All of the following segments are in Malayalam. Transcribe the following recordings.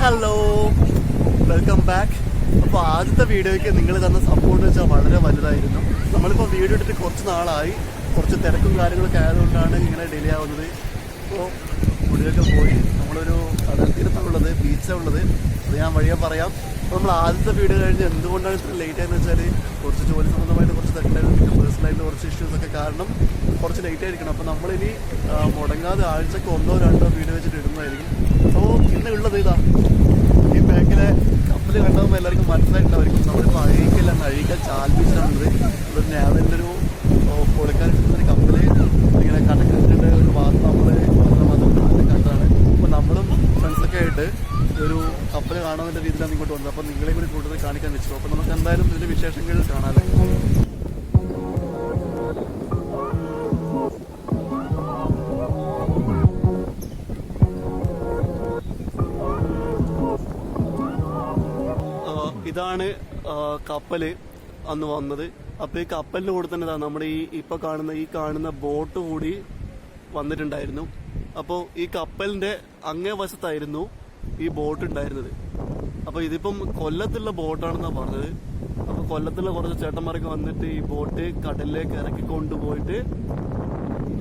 Hello, welcome back. അപ്പോൾ ആദ്യത്തെ വീഡിയോയ്ക്ക് നിങ്ങൾ തന്ന സപ്പോർട്ട് വെച്ചാൽ വളരെ വലുതായിരുന്നു. നമ്മളിപ്പോൾ വീഡിയോ എടുത്ത് കുറച്ച് നാളായി, കുറച്ച് തിരക്കും കാര്യങ്ങളൊക്കെ ആയതുകൊണ്ടാണ് ഇങ്ങനെ ഡിലേ ആവുന്നത്. അപ്പോൾ മുടിയൊക്കെ പോയി നമ്മളൊരു അതിർത്തിയിടത്താണുള്ളത്, ബീച്ചാണ് ഉള്ളത്. അത് ഞാൻ വഴിയെ പറയാം. അപ്പോൾ നമ്മൾ ആദ്യത്തെ വീഡിയോ കഴിഞ്ഞ് എന്തുകൊണ്ടാണ് ഇത്ര ലേറ്റ് ആയെന്ന് വെച്ചാൽ കുറച്ച് ജോലി സംബന്ധമായിട്ട് കുറച്ച് തിരക്കായിരുന്നു, പിന്നെ പേഴ്സണലായിട്ട് കുറച്ച് ഇഷ്യൂസൊക്കെ കാരണം കുറച്ച് ലേറ്റ് ആയിരിക്കണം. അപ്പോൾ നമ്മളിനി മുടങ്ങാതെ ആഴ്ചക്ക് 1-2 വീഡിയോ വെച്ചിട്ട് ഇടുന്നതായിരിക്കും. അപ്പോൾ ഇന്ന് ഉള്ളത് ഇതാ, ഈ ബാക്കിലെ കപ്പൽ കണ്ടപ്പോൾ എല്ലാവർക്കും മനസ്സിലായിട്ടുണ്ടായിരിക്കും. നമ്മളിപ്പോൾ അഴീക്കൽ ചാൽ ബീച്ചാണുള്ളത്. ഒരു നേവലിൻ്റെ ഒരു പൊളിക്കാനിട്ടുള്ളൊരു കപ്പൽ ഇങ്ങനെ കടക്കിട്ടിട്ട് ഒരു ഭാഗത്ത് നമ്മൾ കണ്ടതാണ്. അപ്പോൾ നമ്മളും ഫ്രണ്ട്സൊക്കെ ആയിട്ട് ഒരു കപ്പൽ കാണാമെന്ന രീതിയിലാണ് ഇങ്ങോട്ട് വന്നത്. അപ്പോൾ നിങ്ങളെ കൂടി കൂടുതൽ കാണിക്കാൻ വെച്ചു. അപ്പോൾ നമുക്ക് എന്തായാലും ഇതിൻ്റെ വിശേഷങ്ങൾ കാണാമല്ലോ. ഇതാണ് കപ്പല് അന്ന് വന്നത്. അപ്പോൾ ഈ കപ്പലിൻ്റെ കൂടെ തന്നെ നമ്മുടെ ഇപ്പോൾ കാണുന്ന ബോട്ട് കൂടി വന്നിട്ടുണ്ടായിരുന്നു. അപ്പോൾ ഈ കപ്പലിൻ്റെ അങ്ങേ വശത്തായിരുന്നു ഈ ബോട്ട് ഉണ്ടായിരുന്നത്. അപ്പോൾ ഇതിപ്പം കൊല്ലത്തുള്ള ബോട്ടാണെന്നാണ് പറഞ്ഞത്. അപ്പോൾ കൊല്ലത്തുള്ള കുറച്ച് ചേട്ടന്മാരൊക്കെ വന്നിട്ട് ഈ ബോട്ട് കടലിലേക്ക് ഇറക്കി കൊണ്ടുപോയിട്ട്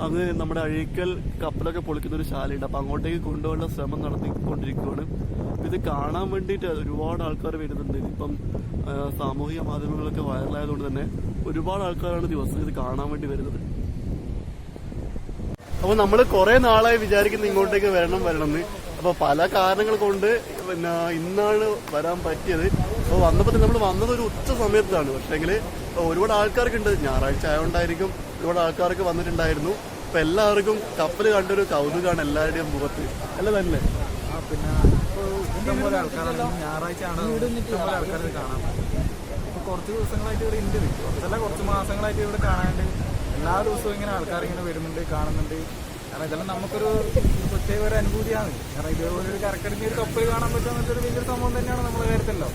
അങ്ങ് നമ്മുടെ അഴീക്കൽ കപ്പലൊക്കെ പൊളിക്കുന്ന ഒരു ശാലയുണ്ട്. അപ്പോൾ അങ്ങോട്ടേക്ക് കൊണ്ടുപോകാനുള്ള ശ്രമം നടത്തിക്കൊണ്ടിരിക്കുകയാണ്. ഇത് കാണാൻ വേണ്ടിയിട്ട് ഒരുപാട് ആൾക്കാർ വരുന്നുണ്ട്. ഇപ്പം സാമൂഹിക മാധ്യമങ്ങളൊക്കെ വൈറലായതുകൊണ്ട് തന്നെ ഒരുപാട് ആൾക്കാരാണ് ദിവസം ഇത് കാണാൻ വേണ്ടി വരുന്നത്. അപ്പോൾ നമ്മൾ കുറേ നാളായി വിചാരിക്കുന്നത് ഇങ്ങോട്ടേക്ക് വരണമെന്ന്. അപ്പോൾ പല കാരണങ്ങൾ കൊണ്ട് പിന്നെ ഇന്നാണ് വരാൻ പറ്റിയത്. അപ്പോൾ വന്നപ്പോൾ നമ്മൾ വന്നത് ഒരു ഉച്ച സമയത്താണ്. പക്ഷേങ്കിൽ ഒരുപാട് ആൾക്കാർക്ക് ഉണ്ട്, ഞായറാഴ്ച ആയതുകൊണ്ടായിരിക്കും ഒരുപാട് ആൾക്കാർക്ക് വന്നിട്ടുണ്ടായിരുന്നു. അപ്പോൾ എല്ലാവർക്കും കപ്പൽ കണ്ടൊരു കൗതുകമാണ് എല്ലാവരുടെയും മുഖത്ത്, അല്ല തന്നെ. പിന്നെ ഇപ്പോൾ ഇഷ്ടംപോലെ ആൾക്കാരാണ്, ഞായറാഴ്ച ആണ് ഇഷ്ടംപോലെ ആൾക്കാർ കാണാൻ. ഇപ്പോൾ കുറച്ച് ദിവസങ്ങളായിട്ട് ഇവിടെ ഉണ്ട്, കുറച്ച് മാസങ്ങളായിട്ട് ഇവിടെ കാണാണ്ട് എല്ലാ ദിവസവും ഇങ്ങനെ ആൾക്കാർ ഇങ്ങനെ വരുന്നുണ്ട്, കാണുന്നുണ്ട്. കാരണം ഇതെല്ലാം നമുക്കൊരു പ്രത്യേക ഒരു അനുഭൂതിയാണ്. കാരണം ഇതേപോലെ ഒരു കരക്കടിഞ്ഞ ഒരു കപ്പൽ കാണാൻ പറ്റുന്ന ഒരു വലിയൊരു സംഭവം തന്നെയാണ് നമ്മുടെ കാര്യത്തല്ലോ.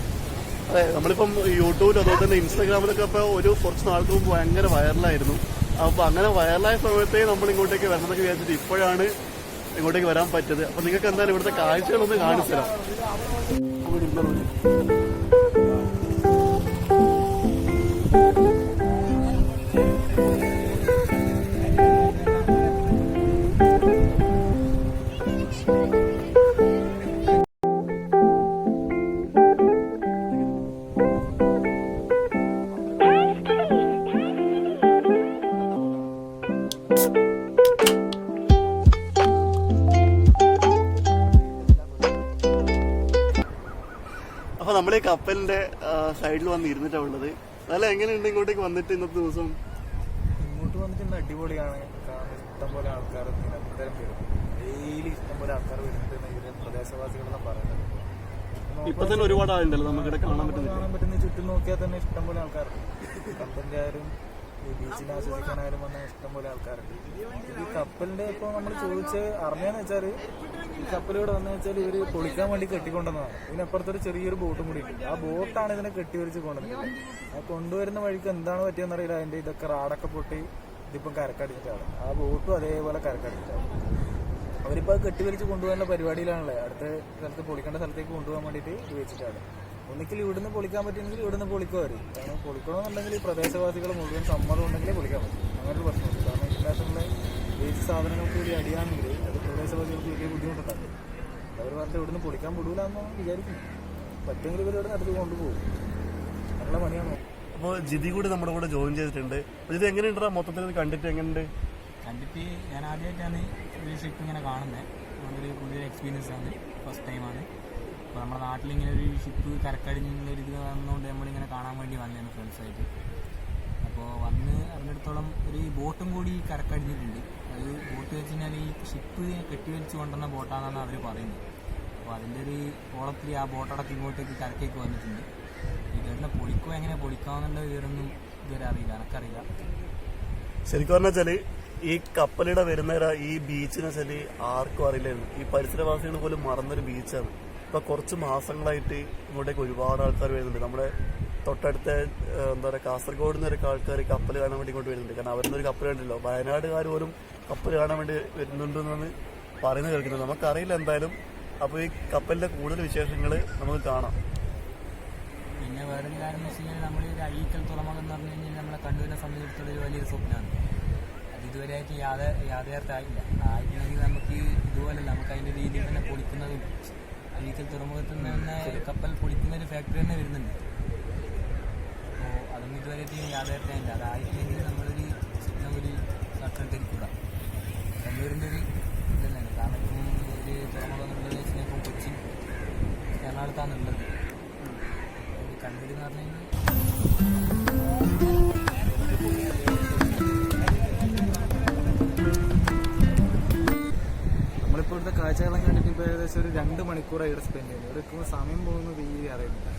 അതെ, നമ്മളിപ്പം യൂട്യൂബിൽ അതുപോലെ തന്നെ ഇൻസ്റ്റാഗ്രാമിലൊക്കെ ഇപ്പോൾ കുറച്ച് നാൾക്ക് മുമ്പ് ഭയങ്കര വൈറലായിരുന്നു. അപ്പോൾ അങ്ങനെ വൈറലായ സമയത്തേ നമ്മൾ ഇങ്ങോട്ടേക്ക് വരണമെന്നൊക്കെ വിചാരിച്ചിട്ട് ഇപ്പോഴാണ് ഇങ്ങോട്ടേക്ക് വരാൻ പറ്റത്. അപ്പോൾ നിങ്ങൾക്ക് എന്തായാലും ഇവിടുത്തെ കാഴ്ചകളൊന്ന് കാണിച്ചു തരാം. അപ്പൊ നമ്മൾ ഈ കപ്പലിന്റെ സൈഡിൽ വന്ന് ഇരുന്നിട്ടാണ് ഉള്ളത്. അതല്ല, എങ്ങനെയുണ്ട് ഇങ്ങോട്ടേക്ക് വന്നിട്ട് ഇന്നത്തെ ദിവസം? ഇങ്ങോട്ട് വന്നിട്ട് അടിപൊളിയാണ്. ഇഷ്ടംപോലെ ആൾക്കാർ നിരന്തരം വരും, ഡെയിലി ഇഷ്ടംപോലെ ആൾക്കാർ വരുന്നുണ്ട്. ഇതിലെ പ്രദേശവാസികളെല്ലാം പറയുന്നത് ഇപ്പൊ തന്നെ ഒരുപാട് ആളുണ്ടല്ലോ നമുക്കിവിടെ കാണാൻ പറ്റുന്ന ചുറ്റും നോക്കിയാൽ തന്നെ ഇഷ്ടംപോലെ ആൾക്കാരുണ്ട്. കപ്പലിന്റെ ആയാലും ഈ ബീച്ചിൽ ആസ്വദിക്കാനായാലും വന്ന ഇഷ്ടംപോലെ ആൾക്കാരുണ്ട്. ഈ കപ്പലിന്റെ ഇപ്പൊ നമ്മൾ അറിഞ്ഞാന്ന് വെച്ചാല് ഈ കപ്പലിവിടെ വന്നു വെച്ചാൽ ഇവര് പൊളിക്കാൻ വേണ്ടി കെട്ടിക്കൊണ്ടുവന്നതാണ്. ഇതിനപ്പുറത്തൊരു ചെറിയൊരു ബോട്ടും കൂടി ഉണ്ട്. ആ ബോട്ടാണ് ഇതിനെ കെട്ടിവരിച്ച് കൊണ്ടുവന്നത്. ആ കൊണ്ടുവരുന്ന വഴിക്ക് എന്താണ് പറ്റിയെന്നറിയില്ല, അതിന്റെ ഇതൊക്കെ റാഡൊക്കെ പൊട്ടി ഇതിപ്പം കരക്കടിച്ചിട്ടാണ്. ആ ബോട്ടും അതേപോലെ കരക്കടിച്ചിട്ടാണ്. അവരിപ്പോൾ അത് കെട്ടിവരിച്ച് കൊണ്ടുപോകാനുള്ള പരിപാടിയിലാണല്ലേ. അടുത്ത സ്ഥലത്ത് പൊളിക്കേണ്ട സ്ഥലത്തേക്ക് കൊണ്ടുപോകാൻ വേണ്ടിയിട്ട് ഇത് വെച്ചിട്ടാണ്. ഒന്നിക്കൽ ഇവിടുന്ന് പൊളിക്കാൻ പറ്റുമെങ്കിൽ ഇവിടുന്ന് പൊളിക്കുമാർ. കാരണം പൊളിക്കണമെന്നുണ്ടെങ്കിൽ ഈ പ്രദേശവാസികൾ മുഴുവൻ സമ്മതം ഉണ്ടെങ്കിലേ പൊളിക്കാൻ പറ്റും. അങ്ങനൊരു പ്രശ്നമുണ്ട്. കാരണം ഇതിനകത്തുള്ള വേസ്റ്റ് സാധനങ്ങൾക്ക് കൂടി അടിയാണെങ്കിൽ അത് പ്രദേശവാസികൾക്ക് വലിയ ബുദ്ധിമുട്ടുണ്ടാകും. അവർ പറഞ്ഞിട്ട് ഇവിടുന്ന് പൊളിക്കാൻ വിടൂല എന്നാണ് വിചാരിക്കുന്നത്. പറ്റുമെങ്കിൽ ഇവർ ഇവിടെ അടുത്ത് കൊണ്ടുപോകും. നല്ല പണിയാണ്. അപ്പോൾ ജിതി കൂടി നമ്മുടെ കൂടെ ജോയിൻ ചെയ്തിട്ടുണ്ട്. ഇത് എങ്ങനെയുണ്ടാ മൊത്തത്തിൽ കണ്ടിട്ട്? എങ്ങനെയുണ്ട്? കണ്ടിട്ട് ഞാൻ ആദ്യമായിട്ടാണ് ഒരു ഷിപ്പ് ഇങ്ങനെ കാണുന്നത്. നമുക്കൊരു പുതിയൊരു എക്സ്പീരിയൻസ് ആണ്, ഫസ്റ്റ് ടൈമാണ്. അപ്പോൾ നമ്മുടെ നാട്ടിലിങ്ങനെ ഒരു ഷിപ്പ് കരക്കടിഞ്ഞൊരു ഇത് വന്നുകൊണ്ട് നമ്മളിങ്ങനെ കാണാൻ വേണ്ടി വന്നതാണ് ഫ്രണ്ട്സായിട്ട്. അപ്പോൾ വന്ന് അറിഞ്ഞിടത്തോളം ഒരു ബോട്ടും കൂടി കരക്കടിഞ്ഞിട്ടുണ്ട്. അത് ബോട്ട് വെച്ച് കഴിഞ്ഞാൽ ഈ ഷിപ്പ് കെട്ടിവലിച്ച് കൊണ്ടുവന്ന ബോട്ടാണെന്നാണ് അവർ പറയുന്നത്. അപ്പോൾ അതിൻ്റെ ഒരു ഓളത്തിൽ ആ ബോട്ടടക്കം ഇങ്ങോട്ടേക്ക് കരക്കേക്ക് വന്നിട്ടുണ്ട്. ഇതുവരെ പൊളിക്കോ എങ്ങനെ പൊളിക്കാമെന്നുള്ള വിവരമൊന്നും ഇതുവരെ അറിയില്ല, എനിക്കറിയില്ല. ശരിക്കും പറഞ്ഞാൽ ഈ കപ്പലിടെ വരുന്ന ഈ ബീച്ചിന് വെച്ചാൽ ആർക്കും അറിയില്ലായിരുന്നു. ഈ പരിസരവാസികൾ പോലും മറന്നൊരു ബീച്ചാണ്. ഇപ്പൊ കുറച്ച് മാസങ്ങളായിട്ട് ഇങ്ങോട്ടേക്ക് ഒരുപാട് ആൾക്കാർ വരുന്നുണ്ട്. നമ്മുടെ തൊട്ടടുത്ത എന്താ പറയുക കാസർഗോഡ് നിന്നൊക്കെ ആൾക്കാർ കപ്പൽ കാണാൻ വേണ്ടി ഇങ്ങോട്ട് വരുന്നുണ്ട്. കാരണം അവരൊന്നും ഒരു കപ്പൽ കണ്ടില്ലോ. വയനാടുകാർ പോലും കപ്പൽ കാണാൻ വേണ്ടി വരുന്നുണ്ടെന്നാണ് പറയുന്നത് കേൾക്കുന്നത്. നമുക്കറിയില്ല എന്തായാലും. അപ്പോൾ ഈ കപ്പലിന്റെ കൂടുതൽ വിശേഷങ്ങൾ നമുക്ക് കാണാം. പിന്നെ വേറൊരു കാര്യം എന്ന് വെച്ച് കഴിഞ്ഞാൽ നമ്മൾ ഒരു അഴീക്കൽ തുറമുഖം എന്ന് പറഞ്ഞു കഴിഞ്ഞാൽ നമ്മളെ കണ്ണൂരിനെ സംബന്ധിച്ചിടത്തോളം ഒരു വലിയൊരു സ്വപ്നമാണ്. അത് ഇതുവരെയായിട്ട് യാഥാർത്ഥ്യമായില്ല. ആയിരുന്നെങ്കിൽ നമുക്ക് ഇതുപോലെ നമുക്ക് അതിൻ്റെ രീതിയിൽ തന്നെ പൊളിക്കുന്നതും അഴീക്കൽ തുറമുഖത്തിൽ നിന്ന് തന്നെ കപ്പൽ പൊളിക്കുന്ന ഒരു ഫാക്ടറി തന്നെ വരുന്നുണ്ട്. അപ്പോൾ അതൊന്നും ഇതുവരെയായിട്ട് യാഥാർത്ഥ്യമായില്ല. അതായിട്ടില്ലെങ്കിൽ നമ്മളൊരു സ്വപ്നം ഒരു നട്ടിരിക്കുക. കണ്ണൂരിൻ്റെ ഒരു ഇതന്നെയാണ്. കാരണം ഇപ്പം ഒരു തുറമുഖം എന്നുള്ളത് വെച്ച് കഴിഞ്ഞാൽ ഇപ്പം കൊച്ചി എറണാകുളത്താണുള്ളത്. കണ്ണൂർ എന്ന് പറഞ്ഞു കഴിഞ്ഞാൽ നമ്മളിപ്പോൾ ഇവിടുത്തെ കാഴ്ചകളും കണ്ടിട്ട് ഇപ്പോൾ ഏകദേശം ഒരു 2 മണിക്കൂറായി ഇവിടെ സ്പെൻഡ് ചെയ്യുന്നത്. ഇവിടെ ഇപ്പോൾ സമയം പോകുന്നത് ഈ അറിയുന്നില്ല.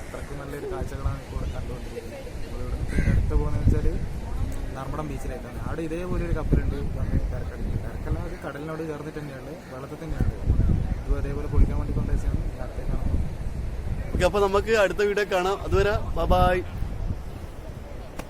അത്രയ്ക്ക് നല്ലൊരു കാഴ്ചകളാണ് ഇപ്പോൾ ഇവിടെ കണ്ടുകൊണ്ടിരിക്കുന്നത്. നമ്മളിവിടെ പിന്നെ അടുത്ത് പോകുന്നതെന്ന് വെച്ചാൽ ധർമ്മടം ബീച്ചിലേക്കാണ്. അവിടെ ഇതേപോലെ ഒരു കപ്പലുണ്ട് വന്ന് തിരക്കടിക്കുന്നത്. തിരക്കെല്ലാം അത് കടലിനോട് ചേർന്നിട്ട് തന്നെയാണ്, വെള്ളത്തിൽ തന്നെയാണ്. ഇതും അതേപോലെ പൊളിക്കാൻ വേണ്ടി കൊണ്ടുവച്ചാണ് യാത്രയിൽ കാണുന്നത്. ഓക്കെ, അപ്പോൾ നമുക്ക് അടുത്ത വീഡിയോ കാണാം. അതുവരെ ബൈ.